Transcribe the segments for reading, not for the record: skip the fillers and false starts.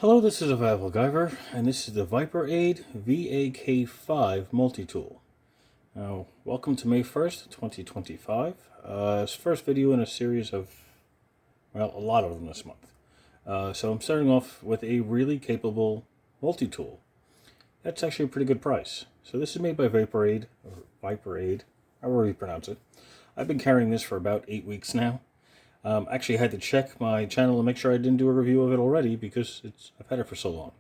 Hello, this is Survival-gyver, and this is the Viperade VAK5 multi-tool. Now, welcome to May 1st, 2025. It's the first video in a series of, well, a lot of them this month. So I'm starting off with a really capable multi-tool. That's actually a pretty good price. So this is made by Viperade, however you pronounce it. I've been carrying this for about 8 weeks now. Actually, I had to check my channel to make sure I didn't do a review of it already because I've had it for so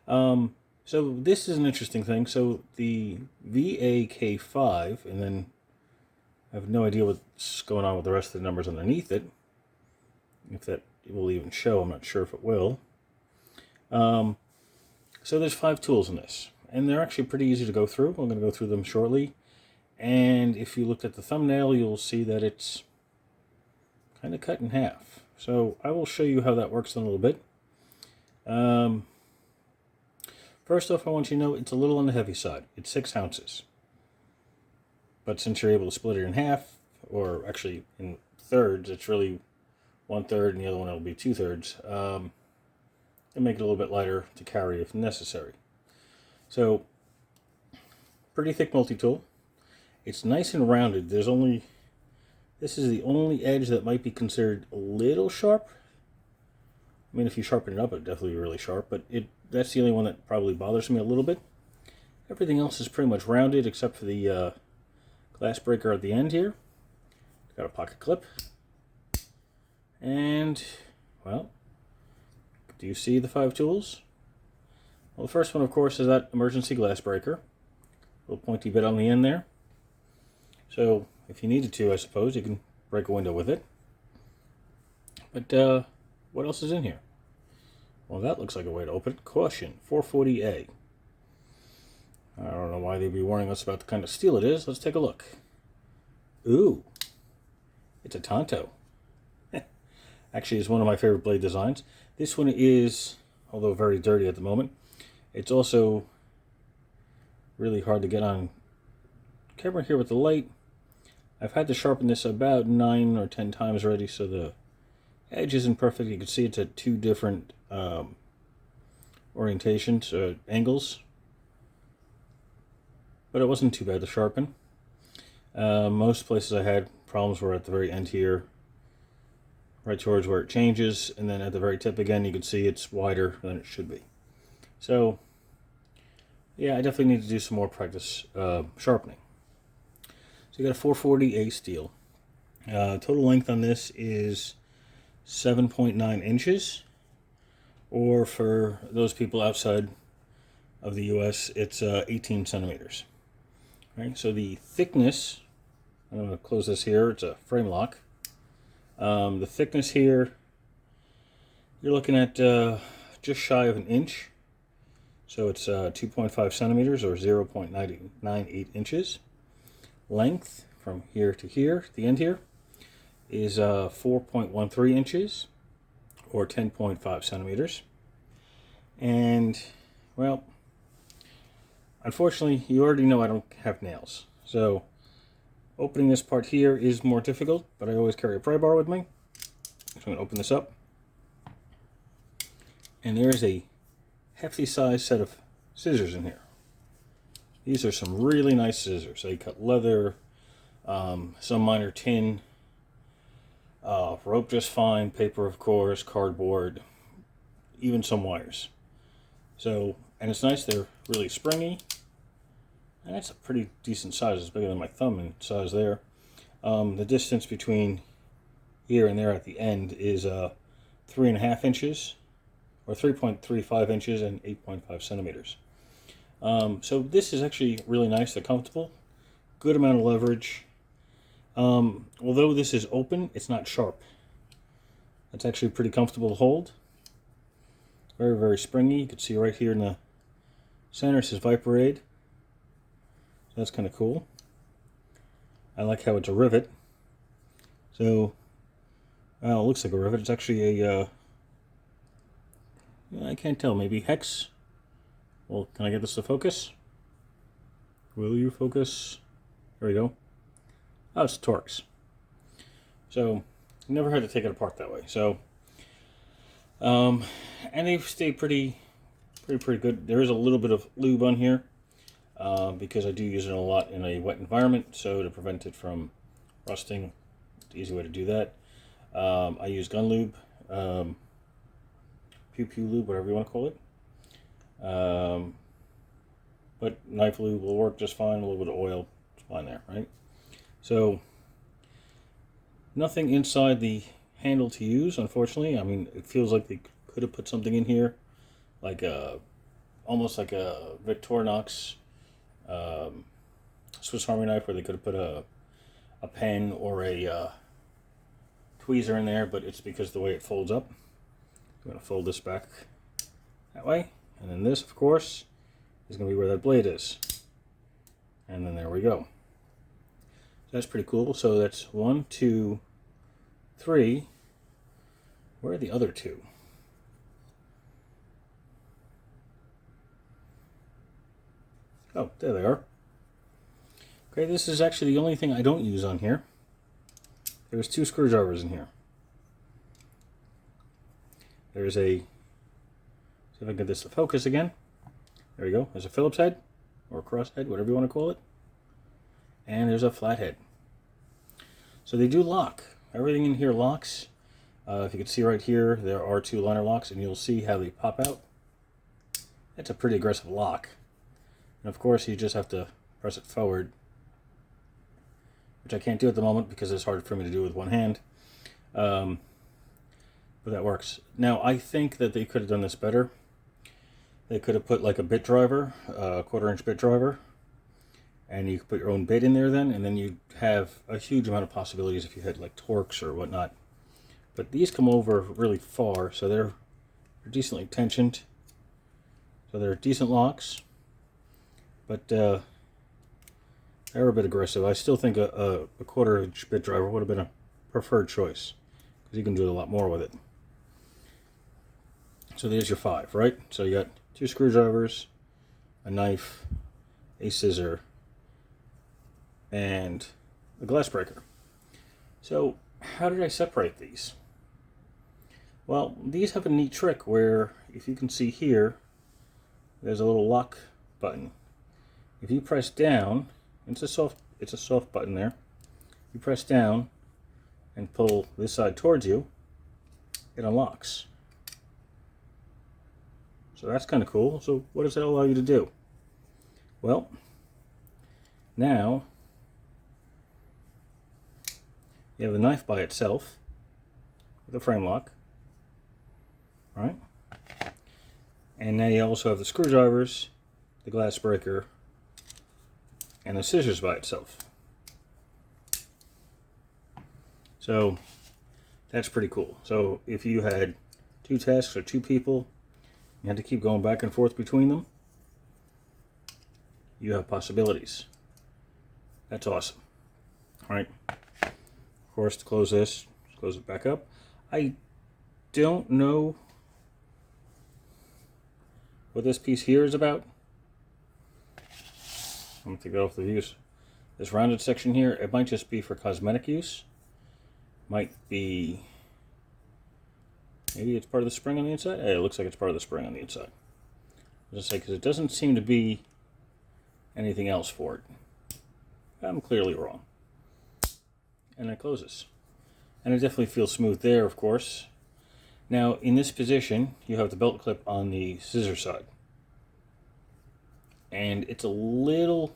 long. So this is an interesting thing. So the VAK5, and then I have no idea what's going on with the rest of the numbers underneath it. If that will even show, I'm not sure if it will. So there's 5 tools in this, and they're actually pretty easy to go through. I'm going to go through them shortly. And if you looked at the thumbnail, you'll see that it's kind of cut in half. So I will show you how that works in a little bit. First off, I want you to know it's a little on the heavy side. It's 6 ounces. But since you're able to split it in half, or actually in thirds, it's really 1/3 and the other one will be 2/3. It'll make it a little bit lighter to carry if necessary. So, pretty thick multi-tool. It's nice and rounded. This is the only edge that might be considered a little sharp. I mean, if you sharpen it up, it'd definitely be really sharp, but that's the only one that probably bothers me a little bit. Everything else is pretty much rounded except for the glass breaker at the end here. Got a pocket clip. And, well, do you see the 5 tools? Well, the first one, of course, is that emergency glass breaker. Little pointy bit on the end there. So, if you needed to, I suppose, you can break a window with it. But, what else is in here? Well, that looks like a way to open it. Caution, 440A. I don't know why they'd be warning us about the kind of steel it is. Let's take a look. Ooh, it's a Tanto. Actually, it's one of my favorite blade designs. This one is, although very dirty at the moment, it's also really hard to get on camera here with the light. I've had to sharpen this about 9 or 10 times already, so the edge isn't perfect. You can see it's at 2 different orientations, angles. But it wasn't too bad to sharpen. Most places I had problems were at the very end here, right towards where it changes, and then at the very tip again, you can see it's wider than it should be. So, yeah, I definitely need to do some more practice sharpening. So you got a 440A steel. Total length on this is 7.9 inches, or for those people outside of the US, it's 18 centimeters. Right, so the thickness, I'm going to close this here, it's a frame lock. The thickness here, you're looking at just shy of an inch. So it's 2.5 centimeters or 0.98 inches. Length from here to here, the end here, is 4.13 inches or 10.5 centimeters. And, well, unfortunately, you already know I don't have nails. So, opening this part here is more difficult, but I always carry a pry bar with me. So I'm going to open this up. And there is a hefty size set of scissors in here. These are some really nice scissors. They cut leather, some minor tin, rope just fine, paper of course, cardboard, even some wires. So, and it's nice, they're really springy. And that's a pretty decent size. It's bigger than my thumb in size there. The distance between here and there at the end is 3.5 inches, or 3.35 inches and 8.5 centimeters. So this is actually really nice. They're comfortable. Good amount of leverage. Although this is open, it's not sharp. It's actually pretty comfortable to hold. Very, very springy. You can see right here in the center it says Viperade. So that's kind of cool. I like how it's a rivet. So, well, it looks like a rivet. It's actually a, I can't tell, maybe hex. Well, can I get this to focus? Will you focus? There we go. Oh, it's Torx. So, never had to take it apart that way. So, and they've stayed pretty good. There is a little bit of lube on here because I do use it a lot in a wet environment, so to prevent it from rusting, it's an easy way to do that. I use gun lube, pew pew lube, whatever you want to call it. But knife lube will work just fine. A little bit of oil, it's fine there, right? So nothing inside the handle to use, unfortunately. I mean, it feels like they could have put something in here, like almost like a Victorinox Swiss Army knife, where they could have put a pen or a tweezer in there, but it's because of the way it folds up. I'm going to fold this back that way, and then this, of course, is going to be where that blade is. And then there we go. So that's pretty cool. So that's 1, 2, 3. Where are the other 2? Oh, there they are. Okay, this is actually the only thing I don't use on here. There's 2 screwdrivers in here. There's a, see if I can get this to focus again. There we go. There's a Phillips head, or cross head, whatever you want to call it. And there's a flat head. So they do lock. Everything in here locks. If you can see right here, there are 2 liner locks, and you'll see how they pop out. It's a pretty aggressive lock. And of course, you just have to press it forward, which I can't do at the moment because it's hard for me to do with one hand. But that works. Now, I think that they could have done this better. They could have put like a bit driver, a 1/4-inch bit driver, and you could put your own bit in there then, and then you'd have a huge amount of possibilities if you had like Torx or whatnot. But these come over really far, so they're decently tensioned. So they're decent locks, but they're a bit aggressive. I still think a 1/4-inch bit driver would have been a preferred choice, because you can do a lot more with it. So there's your 5, right? So you got 2 screwdrivers, a knife, a scissor, and a glass breaker. So how did I separate these? Well, these have a neat trick where, if you can see here, there's a little lock button. If you press down, it's a soft button there. You press down and pull this side towards you, it unlocks. So that's kind of cool. So what does that allow you to do? Well, now you have the knife by itself with a frame lock, right? And now you also have the screwdrivers, the glass breaker, and the scissors by itself. So that's pretty cool. So if you had 2 tasks or 2 people, you had to keep going back and forth between them, you have possibilities. That's awesome. All right. Of course, to close this, close it back up. I don't know what this piece here is about. I'm going to take it off the views. This rounded section here, it might just be for cosmetic use. Might be, maybe it's part of the spring on the inside. Hey, it looks like it's part of the spring on the inside. I was just say, because it doesn't seem to be anything else for it. I'm clearly wrong. And it closes. And it definitely feels smooth there, of course. Now, in this position, you have the belt clip on the scissor side. And it's a little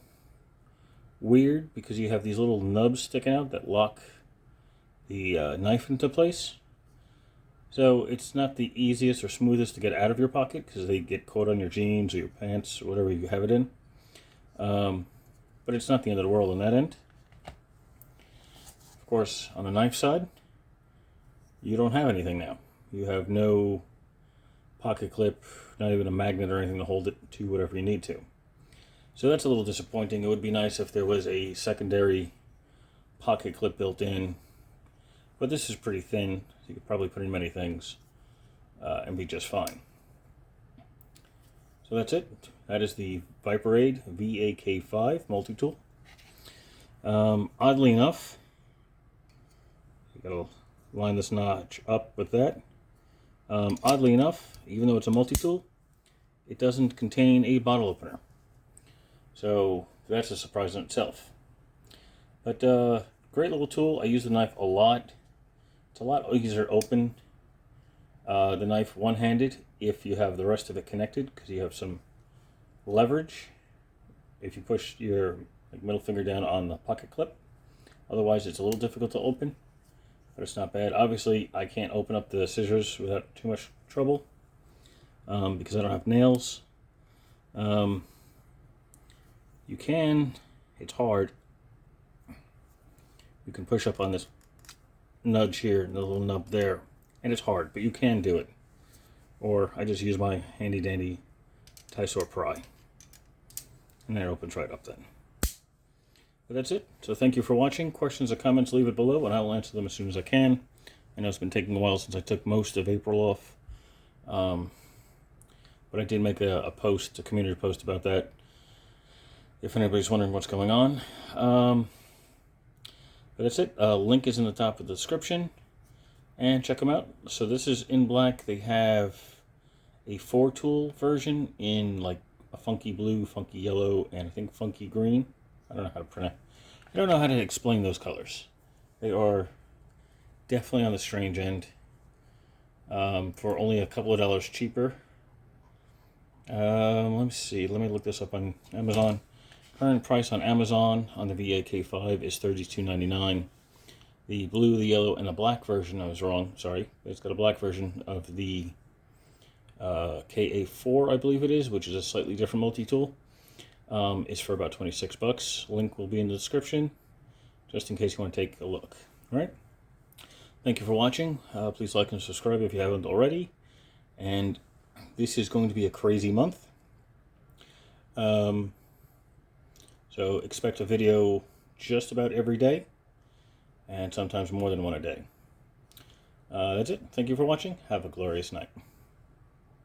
weird because you have these little nubs sticking out that lock the knife into place. So it's not the easiest or smoothest to get out of your pocket because they get caught on your jeans or your pants or whatever you have it in. But it's not the end of the world on that end. Of course, on the knife side, you don't have anything now. You have no pocket clip, not even a magnet or anything to hold it to whatever you need to. So that's a little disappointing. It would be nice if there was a secondary pocket clip built in. But this is pretty thin, so you could probably put in many things and be just fine. So that's it. That is the Viperade VAK5 multi-tool. Oddly enough, you gotta line this notch up with that. Oddly enough, even though it's a multi-tool, it doesn't contain a bottle opener. So that's a surprise in itself. But great little tool. I use the knife a lot. It's a lot easier to open the knife one-handed if you have the rest of it connected, because you have some leverage if you push your middle finger down on the pocket clip. Otherwise it's a little difficult to open, but it's not bad. Obviously I can't open up the scissors without too much trouble because I don't have nails. You can, it's hard, you can push up on this nudge here and the little nub there, and it's hard, but you can do it. Or I just use my handy dandy tie saw pry, and that opens right up then. But that's it. So thank you for watching. Questions or comments, leave it below, and I will answer them as soon as I can. I know it's been taking a while since I took most of April off, but I did make a post, a community post about that, if anybody's wondering what's going on. But that's it. Link is in the top of the description, and check them out. So this is in black. They have a 4-tool version in like a funky blue, funky yellow, and I think funky green. I don't know how to pronounce. I don't know how to explain those colors. They are definitely on the strange end. For only a couple of dollars cheaper. Let me see. Let me look this up on Amazon. Current price on Amazon on the VAK5 is $32.99. The blue, the yellow, and the black version, I was wrong, sorry. It's got a black version of the KA4, I believe it is, which is a slightly different multi-tool. Is for about 26 bucks. Link will be in the description, just in case you want to take a look. All right. Thank you for watching. Please like and subscribe if you haven't already. And this is going to be a crazy month. So expect a video just about every day, and sometimes more than one a day. That's it. Thank you for watching. Have a glorious night.